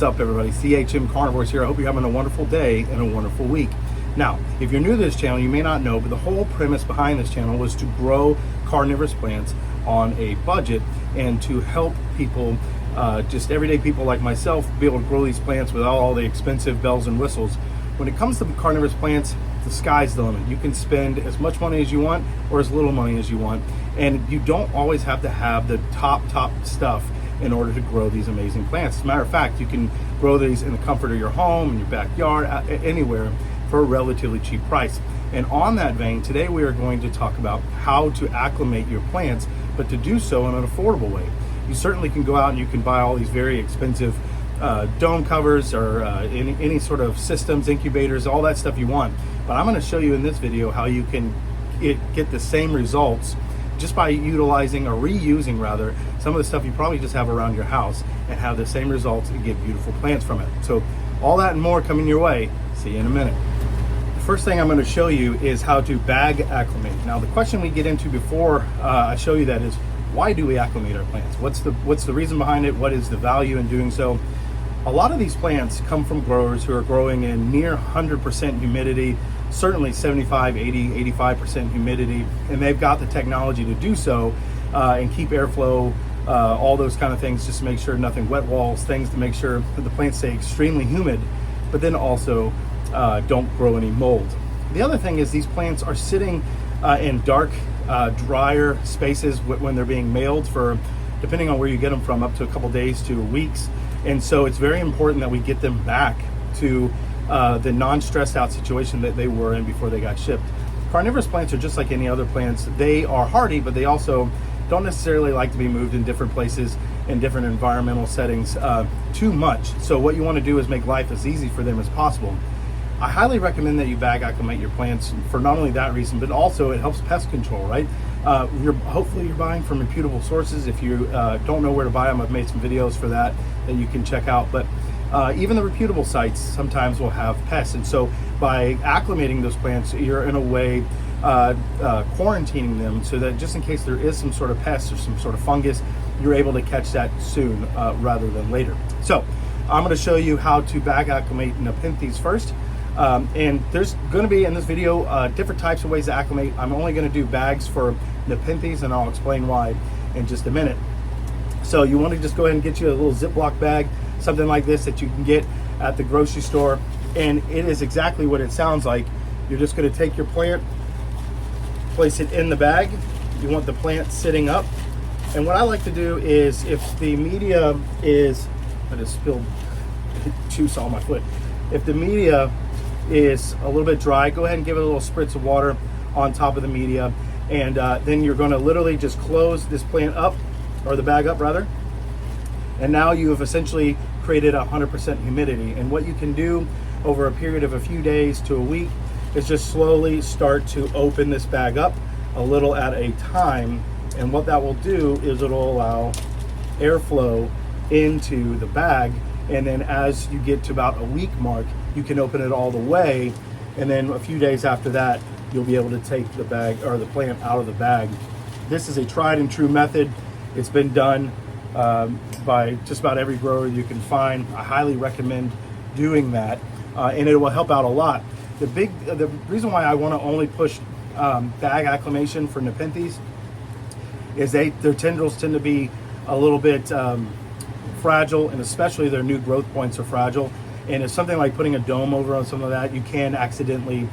What's up, everybody? CHM Carnivorous here. I hope you're having a wonderful day and a wonderful week. Now, if you're new to this channel, you may not know, but the whole premise behind this channel was to grow carnivorous plants on a budget and to help people, just everyday people like myself, be able to grow these plants without all the expensive bells and whistles. When it comes to carnivorous plants, the sky's the limit. You can spend as much money as you want or as little money as you want, and you don't always have to have the top stuff in order to grow these amazing plants. As a matter of fact, you can grow these in the comfort of your home, in your backyard, anywhere for a relatively cheap price. And on that vein, today we are going to talk about how to acclimate your plants, but to do so in an affordable way. You certainly can go out and you can buy all these very expensive dome covers or any sort of systems, incubators, all that stuff you want. But I'm going to show you in this video how you can get the same results just by utilizing or reusing rather some of the stuff you probably just have around your house and have the same results and get beautiful plants from it. So all that and more coming your way. See you in a minute. The first thing I'm going to show you is how to bag acclimate. Now the question we get into before I show you that is, why do we acclimate our plants? What's the reason behind it? What is the value in doing so? A lot of these plants come from growers who are growing in near 100% humidity, certainly 75, 80, 85% humidity, and they've got the technology to do so and keep airflow, all those kind of things, just to make sure nothing wet walls, things to make sure that the plants stay extremely humid, but then also don't grow any mold. The other thing is these plants are sitting in dark, drier spaces when they're being mailed for, depending on where you get them from, up to a couple days to weeks. And so it's very important that we get them back to the non-stressed out situation that they were in before they got shipped. Carnivorous plants are just like any other plants. They are hardy, but they also don't necessarily like to be moved in different places in different environmental settings too much. So what you want to do is make life as easy for them as possible. I highly recommend that you bag acclimate your plants for not only that reason, but also it helps pest control, right? Hopefully you're buying from reputable sources. If you don't know where to buy them, I've made some videos for that you can check out. But even the reputable sites sometimes will have pests. And so by acclimating those plants, you're in a way quarantining them so that just in case there is some sort of pest or some sort of fungus, you're able to catch that soon rather than later. So I'm going to show you how to bag acclimate Nepenthes first. And there's going to be in this video different types of ways to acclimate. I'm only going to do bags for Nepenthes, and I'll explain why in just a minute. So you want to just go ahead and get you a little ziplock bag, something like this that you can get at the grocery store, and it is exactly what it sounds like. You're just going to take your plant, place it in the bag. You want the plant sitting up, and what I like to do is, if the media is, I just spilled juice on my foot. If the media is a little bit dry, go ahead and give it a little spritz of water on top of the media, and then you're going to literally just close this plant up, or the bag up rather, and now you have essentially created 100% humidity. And what you can do over a period of a few days to a week is just slowly start to open this bag up a little at a time, and what that will do is it'll allow airflow into the bag. And then as you get to about a week mark, you can open it all the way, and then a few days after that you'll be able to take the bag or the plant out of the bag. This is a tried and true method. It's been done by just about every grower you can find. I highly recommend doing that, and it will help out a lot. The reason why I want to only push bag acclimation for Nepenthes is their tendrils tend to be a little bit fragile, and especially their new growth points are fragile. And it's something like putting a dome over on some of that, you can accidentally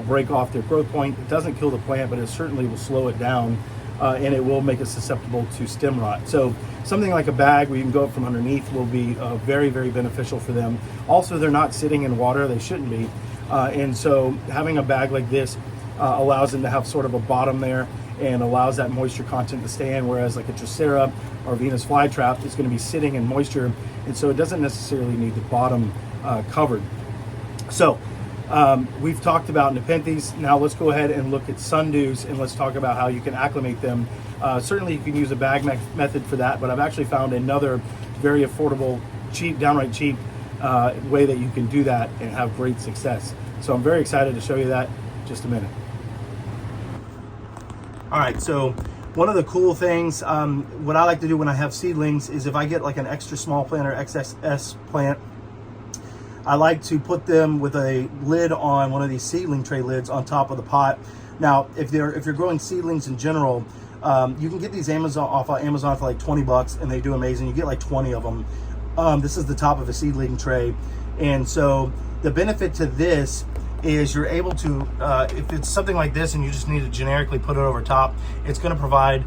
break off their growth point. It doesn't kill the plant, but it certainly will slow it down, and it will make it susceptible to stem rot. So something like a bag where you can go up from underneath will be very, very beneficial for them. Also, they're not sitting in water, they shouldn't be. And so having a bag like this allows them to have sort of a bottom there and allows that moisture content to stay in, whereas like a Drosera or Venus flytrap is going to be sitting in moisture, and so it doesn't necessarily need the bottom covered. So we've talked about Nepenthes. Now let's go ahead and look at Sundews, and let's talk about how you can acclimate them. Certainly you can use a bag method for that, but I've actually found another very affordable, cheap, downright cheap way that you can do that and have great success. So I'm very excited to show you that in just a minute. All right, so One of the cool things, what I like to do when I have seedlings is if I get like an extra small plant or XXS plant, I like to put them with a lid on one of these seedling tray lids on top of the pot. Now, if you're growing seedlings in general, you can get these off of Amazon for like 20 bucks, and they do amazing. You get like 20 of them. This is the top of a seedling tray. And so the benefit to this is you're able to, if it's something like this and you just need to generically put it over top, it's going to provide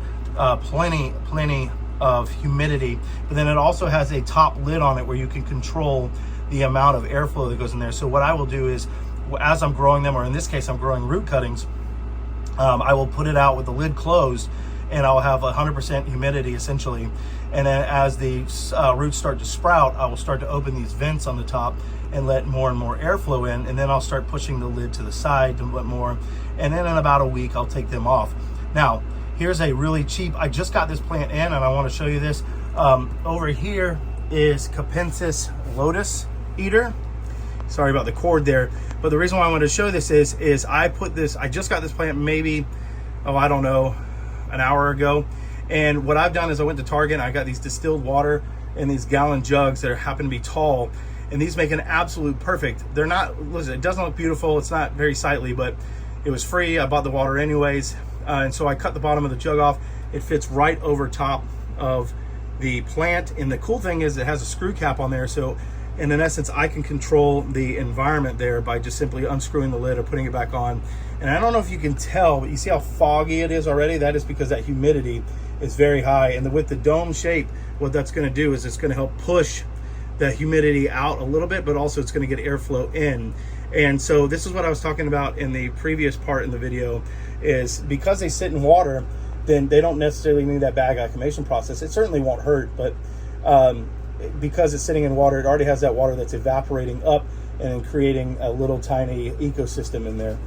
plenty of humidity. But then it also has a top lid on it where you can control the amount of airflow that goes in there. So what I will do is, as I'm growing them, or in this case I'm growing root cuttings, I will put it out with the lid closed, and I'll have 100% humidity essentially. And then as the roots start to sprout, I will start to open these vents on the top and let more and more airflow in, and then I'll start pushing the lid to the side to let more, and then in about a week I'll take them off. Now, here's a really cheap, I just got this plant in and I want to show you this. Over here is capensis lotus eater. Sorry about the cord there, but the reason why I wanted to show this is I just got this plant maybe, I don't know, an hour ago. And what I've done is I went to Target and I got these distilled water in these gallon jugs that happen to be tall, and these make an absolute perfect. They're not, listen, it doesn't look beautiful, it's not very sightly, but it was free. I bought the water anyways, and so I cut the bottom of the jug off. It fits right over top of the plant, and the cool thing is it has a screw cap on there, so in essence I can control the environment there by just simply unscrewing the lid or putting it back on. And I don't know if you can tell, but you see how foggy it is already? That is because that humidity is very high, and with the dome shape, what that's going to do is it's going to help push the humidity out a little bit, but also it's going to get airflow in. And so this is what I was talking about in the previous part in the video, is because they sit in water, then they don't necessarily need that bag acclimation process. It certainly won't hurt, but because it's sitting in water, it already has that water that's evaporating up and then creating a little tiny ecosystem in there.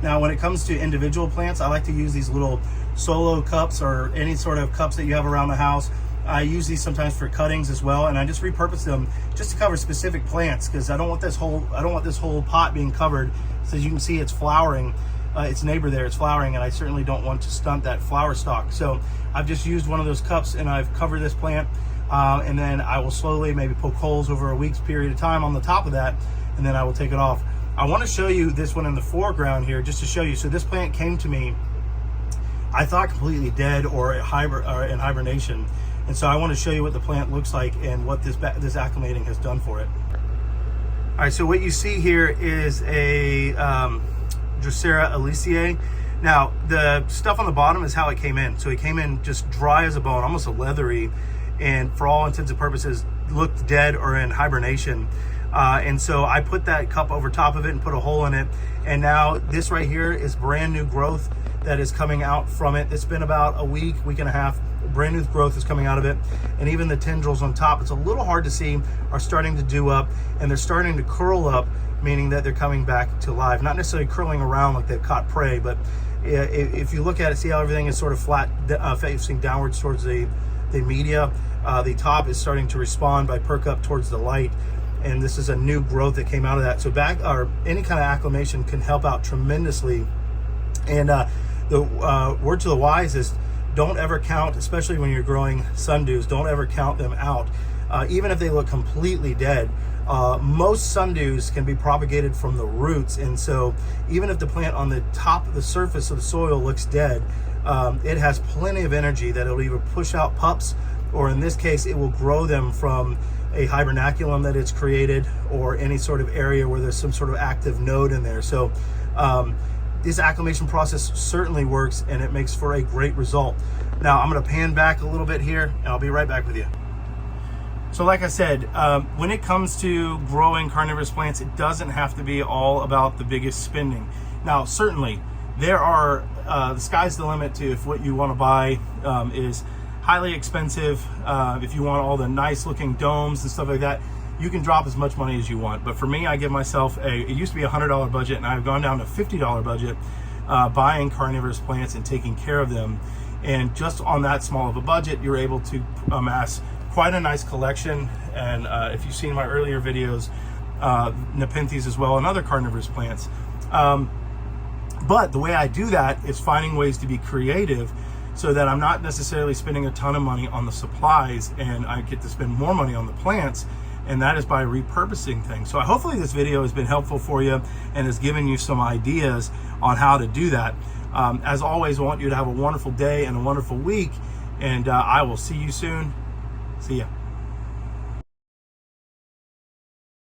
Now, when it comes to individual plants, I like to use these little solo cups or any sort of cups that you have around the house. I use these sometimes for cuttings as well, and I just repurpose them just to cover specific plants, because I don't want this whole pot being covered. So as you can see, it's flowering. Its neighbor there, it's flowering, and I certainly don't want to stunt that flower stalk. So I've just used one of those cups and I've covered this plant, and then I will slowly maybe poke holes over a week's period of time on the top of that, and then I will take it off. I want to show you this one in the foreground here, just to show you. So this plant came to me, I thought completely dead or in hibernation. And so I want to show you what the plant looks like and what this acclimating has done for it. All right, so what you see here is a Drosera Aliceae. Now, the stuff on the bottom is how it came in. So it came in just dry as a bone, almost a leathery, and for all intents and purposes, looked dead or in hibernation. And so I put that cup over top of it and put a hole in it. And now this right here is brand new growth that is coming out from it. It's been about a week and a half. Brand new growth is coming out of it. And even the tendrils on top, it's a little hard to see, are starting to dew up, and they're starting to curl up, meaning that they're coming back to life. Not necessarily curling around like they've caught prey, but if you look at it, see how everything is sort of flat, facing downwards towards the media. The top is starting to respond by perk up towards the light. And this is a new growth that came out of that. So any kind of acclimation can help out tremendously. And the word to the wise is, don't ever count, especially when you're growing sundews, don't ever count them out. Even if they look completely dead, most sundews can be propagated from the roots. And so even if the plant on the top of the surface of the soil looks dead, it has plenty of energy that it'll either push out pups, or in this case, it will grow them from a hibernaculum that it's created, or any sort of area where there's some sort of active node in there. So this acclimation process certainly works, and it makes for a great result. Now I'm going to pan back a little bit here, and I'll be right back with you. So like I said, when it comes to growing carnivorous plants, it doesn't have to be all about the biggest spending. Now certainly there are, the sky's the limit to if what you want to buy is highly expensive. If you want all the nice looking domes and stuff like that, you can drop as much money as you want. But for me, I give myself it used to be a $100 budget, and I've gone down to $50 budget buying carnivorous plants and taking care of them. And just on that small of a budget, you're able to amass quite a nice collection. And if you've seen my earlier videos, Nepenthes as well, and other carnivorous plants. But the way I do that is finding ways to be creative so that I'm not necessarily spending a ton of money on the supplies, and I get to spend more money on the plants, and that is by repurposing things. So hopefully this video has been helpful for you and has given you some ideas on how to do that. As always, I want you to have a wonderful day and a wonderful week, and I will see you soon. See ya.